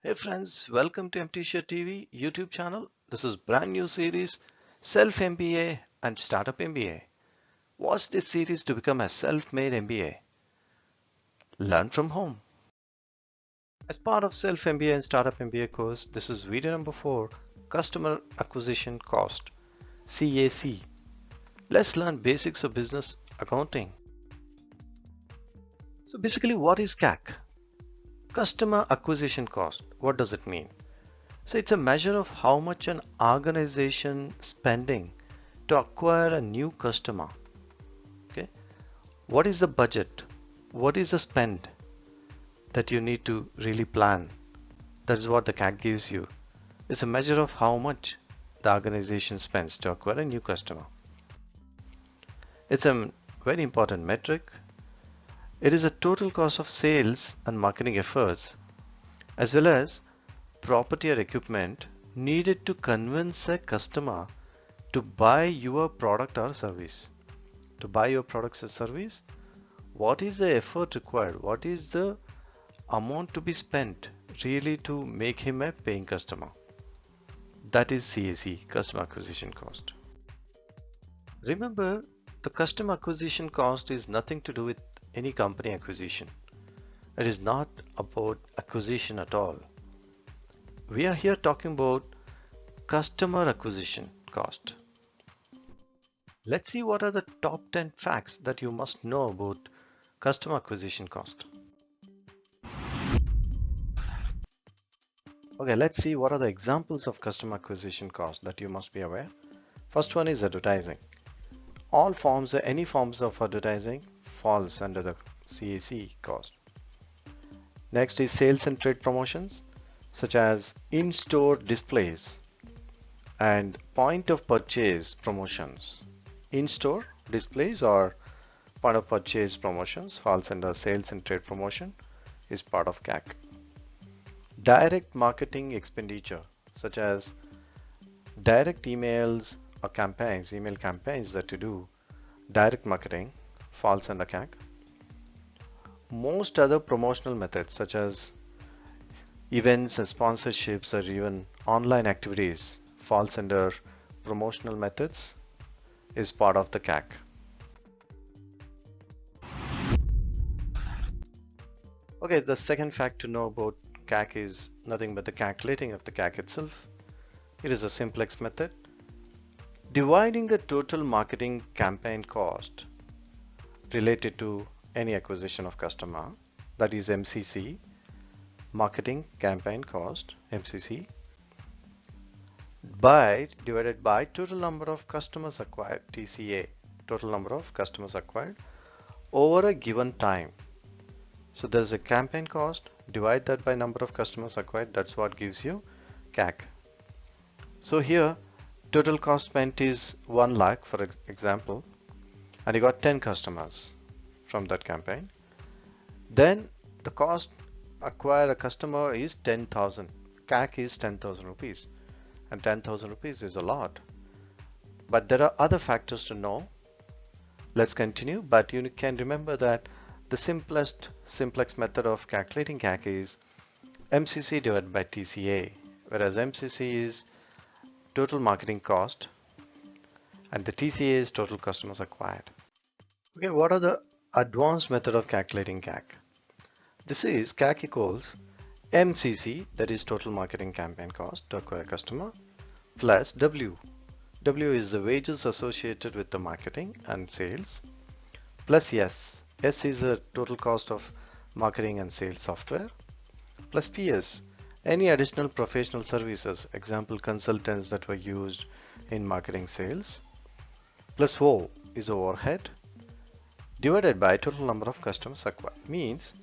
Hey friends, welcome to Emttasia TV YouTube channel. This is brand new series Self-MBA and Startup MBA. Watch this series to become a self-made MBA. Learn from home. As part of Self-MBA and Startup MBA course, this is video number 4, Customer Acquisition Cost, CAC. Let's learn basics of business accounting. So basically, what is CAC? Customer Acquisition Cost. What does it mean? So it's a measure of how much an organization spending to acquire a new customer. Okay. What is the budget? What is the spend that you need to really plan? That is what the CAC gives you. It's a measure of how much the organization spends to acquire a new customer. It's a very important metric. It is a total cost of sales and marketing efforts, as well as property or equipment needed to convince a customer to buy your product or service. To buy your products or service, what is the effort required? What is the amount to be spent really to make him a paying customer? That is CAC, Customer Acquisition Cost. Remember, the customer acquisition cost is nothing to do with any company acquisition. It is not about acquisition at all. We are here talking about customer acquisition cost. Let's see what are the top 10 facts that you must know about customer acquisition cost. Okay, let's see what are the examples of customer acquisition cost that you must be aware. First one is advertising. Any forms of advertising falls under the CAC cost. Next is sales and trade promotions, such as in-store displays and point of purchase promotions. In-store displays or point of purchase promotions falls under sales and trade promotion, is part of CAC. Direct marketing expenditure, such as direct emails or campaigns, email campaigns that you do, direct marketing falls under CAC. Most other promotional methods such as events and sponsorships or even online activities falls under promotional methods, is part of the CAC. Okay, the second fact to know about CAC is nothing but the calculating of the CAC itself. It is a simplex method. Dividing the total marketing campaign cost related to any acquisition of customer, that is MCC, marketing campaign cost, MCC, divided by total number of customers acquired, TCA, total number of customers acquired over a given time. So there's a campaign cost, divide that by number of customers acquired, that's what gives you CAC. So here total cost spent is 1 lakh for example, and you got 10 customers from that campaign. Then the cost acquire a customer is 10,000. CAC is 10,000 rupees, and 10,000 rupees is a lot. But there are other factors to know. Let's continue, but you can remember that the simplex method of calculating CAC is MCC divided by TCA, whereas MCC is total marketing cost and the TCA is total customers acquired. Okay, what are the advanced method of calculating CAC? This is CAC equals MCC, that is total marketing campaign cost to acquire a customer, plus W. W is the wages associated with the marketing and sales, plus S. S is the total cost of marketing and sales software, plus PS, any additional professional services, example consultants that were used in marketing sales, plus O is overhead, divided by total number of customers acquired. Means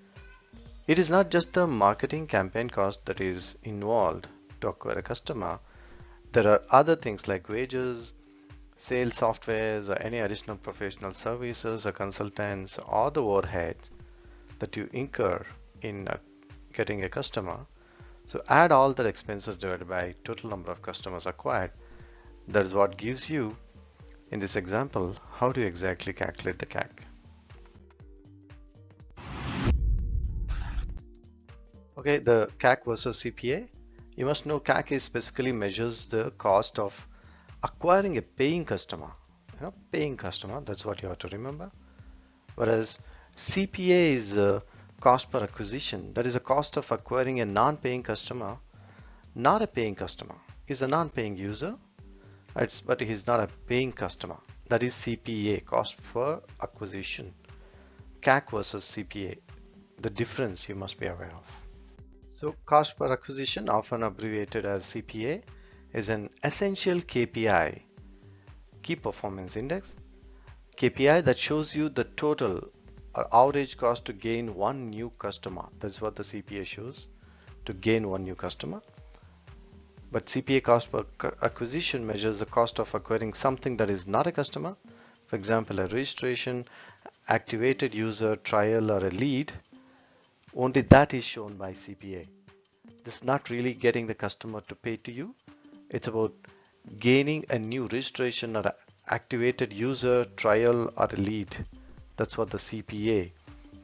it is not just the marketing campaign cost that is involved to acquire a customer. There are other things like wages, sales softwares, or any additional professional services or consultants, or the overhead that you incur in getting a customer. So add all the expenses divided by total number of customers acquired. That is what gives you, in this example, how to exactly calculate the CAC. Okay, the CAC versus CPA. You must know CAC is specifically measures the cost of acquiring a paying customer. Paying customer, that's what you have to remember. Whereas CPA is cost per acquisition. That is a cost of acquiring a non-paying customer, not a paying customer. He's a non-paying user, but he's not a paying customer. That is CPA, cost per acquisition. CAC versus CPA, the difference you must be aware of. So cost per acquisition, often abbreviated as CPA, is an essential KPI, key performance index, KPI that shows you the total or average cost to gain one new customer. That's what the CPA shows, to gain one new customer. But CPA, cost per acquisition, measures the cost of acquiring something that is not a customer. For example, a registration, activated user, trial, or a lead. Only that is shown by CPA. This is not really getting the customer to pay to you. It's about gaining a new registration or activated user, trial, or a lead. That's what the CPA,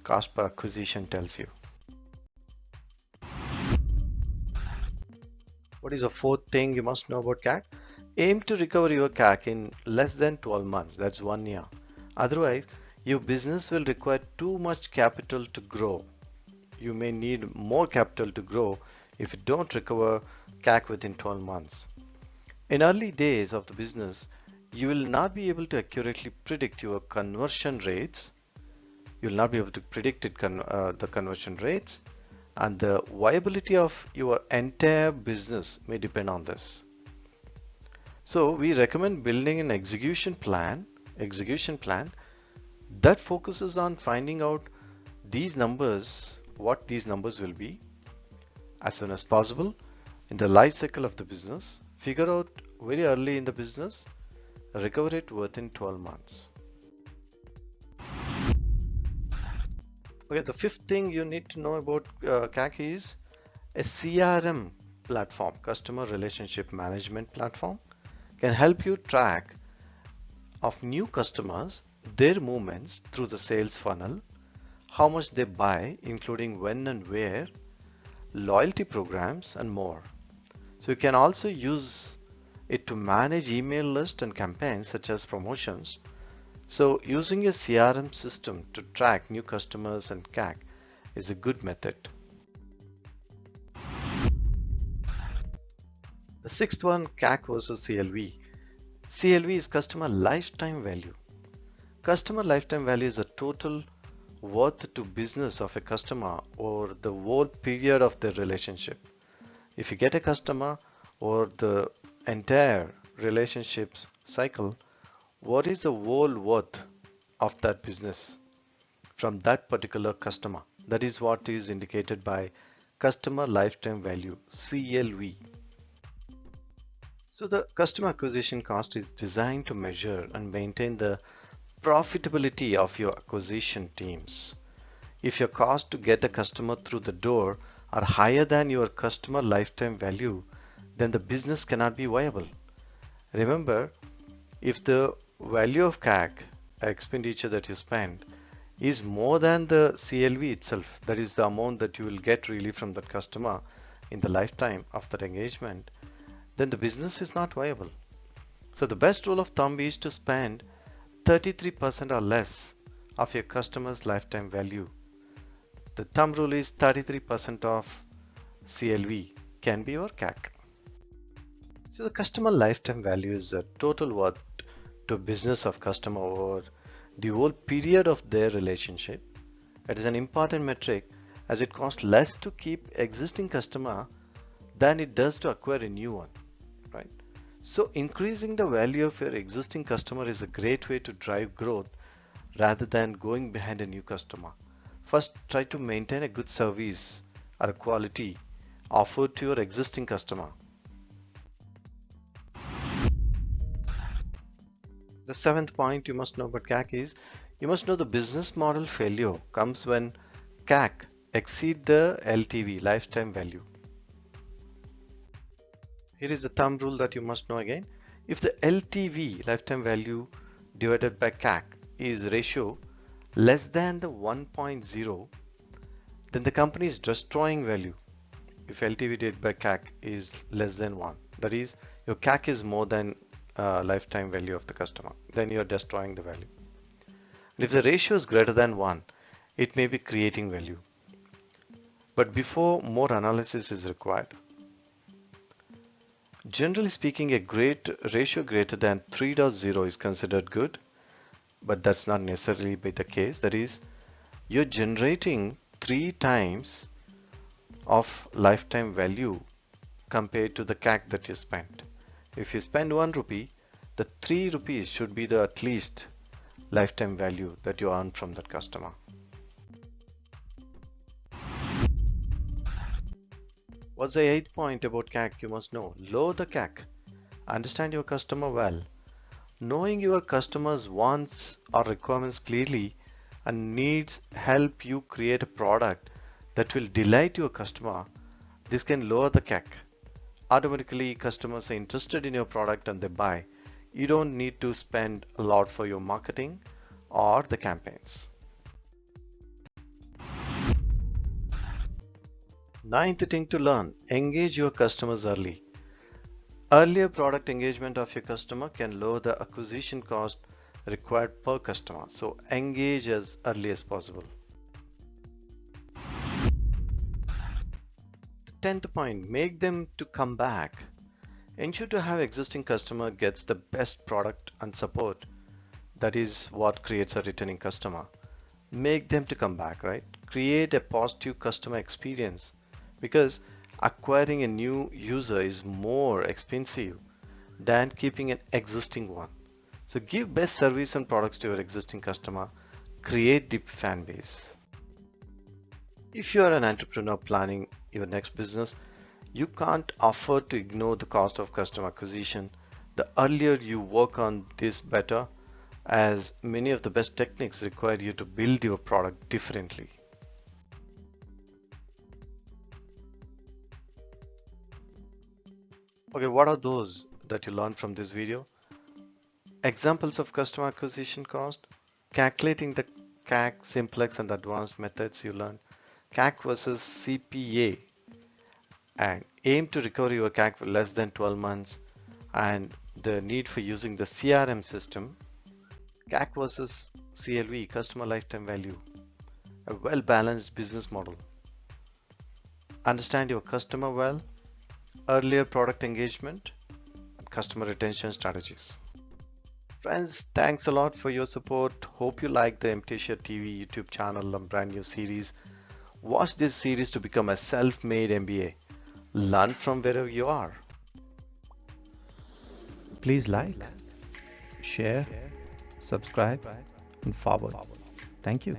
cost per acquisition, tells you. What is the fourth thing you must know about CAC? Aim to recover your CAC in less than 12 months. That's 1 year. Otherwise, your business will require too much capital to grow. You may need more capital to grow if you don't recover CAC within 12 months. In early days of the business, you will not be able to accurately predict your conversion rates. You will not be able to predict the conversion rates, and the viability of your entire business may depend on this. So we recommend building an execution plan that focuses on finding out these numbers, what these numbers will be, as soon as possible in the life cycle of the business. Figure out very early in the business, recover it within 12 months. Okay, the fifth thing you need to know about CAC is a CRM platform, customer relationship management platform, can help you track of new customers, their movements through the sales funnel, how much they buy, including when and where, loyalty programs, and more. So you can also use it to manage email lists and campaigns such as promotions. So using a CRM system to track new customers and CAC is a good method. The sixth one, CAC versus CLV. CLV is customer lifetime value. Customer lifetime value is the total worth to business of a customer or the whole period of their relationship. If you get a customer or the entire relationship cycle, what is the whole worth of that business from that particular customer? That is what is indicated by customer lifetime value, CLV. So the customer acquisition cost is designed to measure and maintain the profitability of your acquisition teams. If your cost to get a customer through the door are higher than your customer lifetime value, then the business cannot be viable. Remember, if the value of CAC, expenditure that you spend, is more than the CLV itself, that is the amount that you will get really from that customer in the lifetime of that engagement, then the business is not viable. So the best rule of thumb is to spend 33% or less of your customer's lifetime value. The thumb rule is 33% of CLV can be your CAC. So the customer lifetime value is the total worth to business of customer over the whole period of their relationship. It is an important metric as it costs less to keep existing customer than it does to acquire a new one, right? So increasing the value of your existing customer is a great way to drive growth rather than going behind a new customer. First, try to maintain a good service or a quality offered to your existing customer. The seventh point you must know about CAC is you must know the business model failure comes when CAC exceed the LTV, lifetime value. Here is the thumb rule that you must know again. If the LTV, lifetime value, divided by CAC is ratio less than the 1.0, then the company is destroying value. if LTV divided by CAC is less than 1, that is your CAC is more than lifetime value of the customer, then you are destroying the value. And if the ratio is greater than 1, it may be creating value. But before, more analysis is required. Generally speaking, a great ratio greater than 3.0 is considered good, but that's not necessarily be the case. That is, you're generating 3 times of lifetime value compared to the CAC that you spent. If you spend 1 rupee, the 3 rupees should be the at least lifetime value that you earn from that customer. What's the 8th point about CAC you must know? Lower the CAC. Understand your customer well. Knowing your customer's wants or requirements clearly and needs help you create a product that will delight your customer. This can lower the CAC. Automatically, customers are interested in your product and they buy. You don't need to spend a lot for your marketing or the campaigns. 9th thing to learn, engage your customers early. Earlier product engagement of your customer can lower the acquisition cost required per customer. So engage as early as possible. The 10th point, make them to come back. Ensure to have existing customer gets the best product and support. That is what creates a returning customer. Make them to come back, right? Create a positive customer experience, because acquiring a new user is more expensive than keeping an existing one. So give best service and products to your existing customer. Create deep fan base. If you are an entrepreneur planning your next business, you can't afford to ignore the cost of customer acquisition. The earlier you work on this, better, as many of the best techniques require you to build your product differently. Okay, what are those that you learned from this video? Examples of customer acquisition cost, calculating the CAC, simplex and advanced methods you learned, CAC versus CPA, and aim to recover your CAC for less than 12 months, and the need for using the CRM system, CAC versus CLV, customer lifetime value, a well-balanced business model, understand your customer well, earlier product engagement, and customer retention strategies. Friends, thanks a lot for your support. Hope you like the Emttasia TV YouTube channel and brand new series. Watch this series to become a self-made MBA. Learn from wherever you are. Please like, share, subscribe, and forward. Thank you.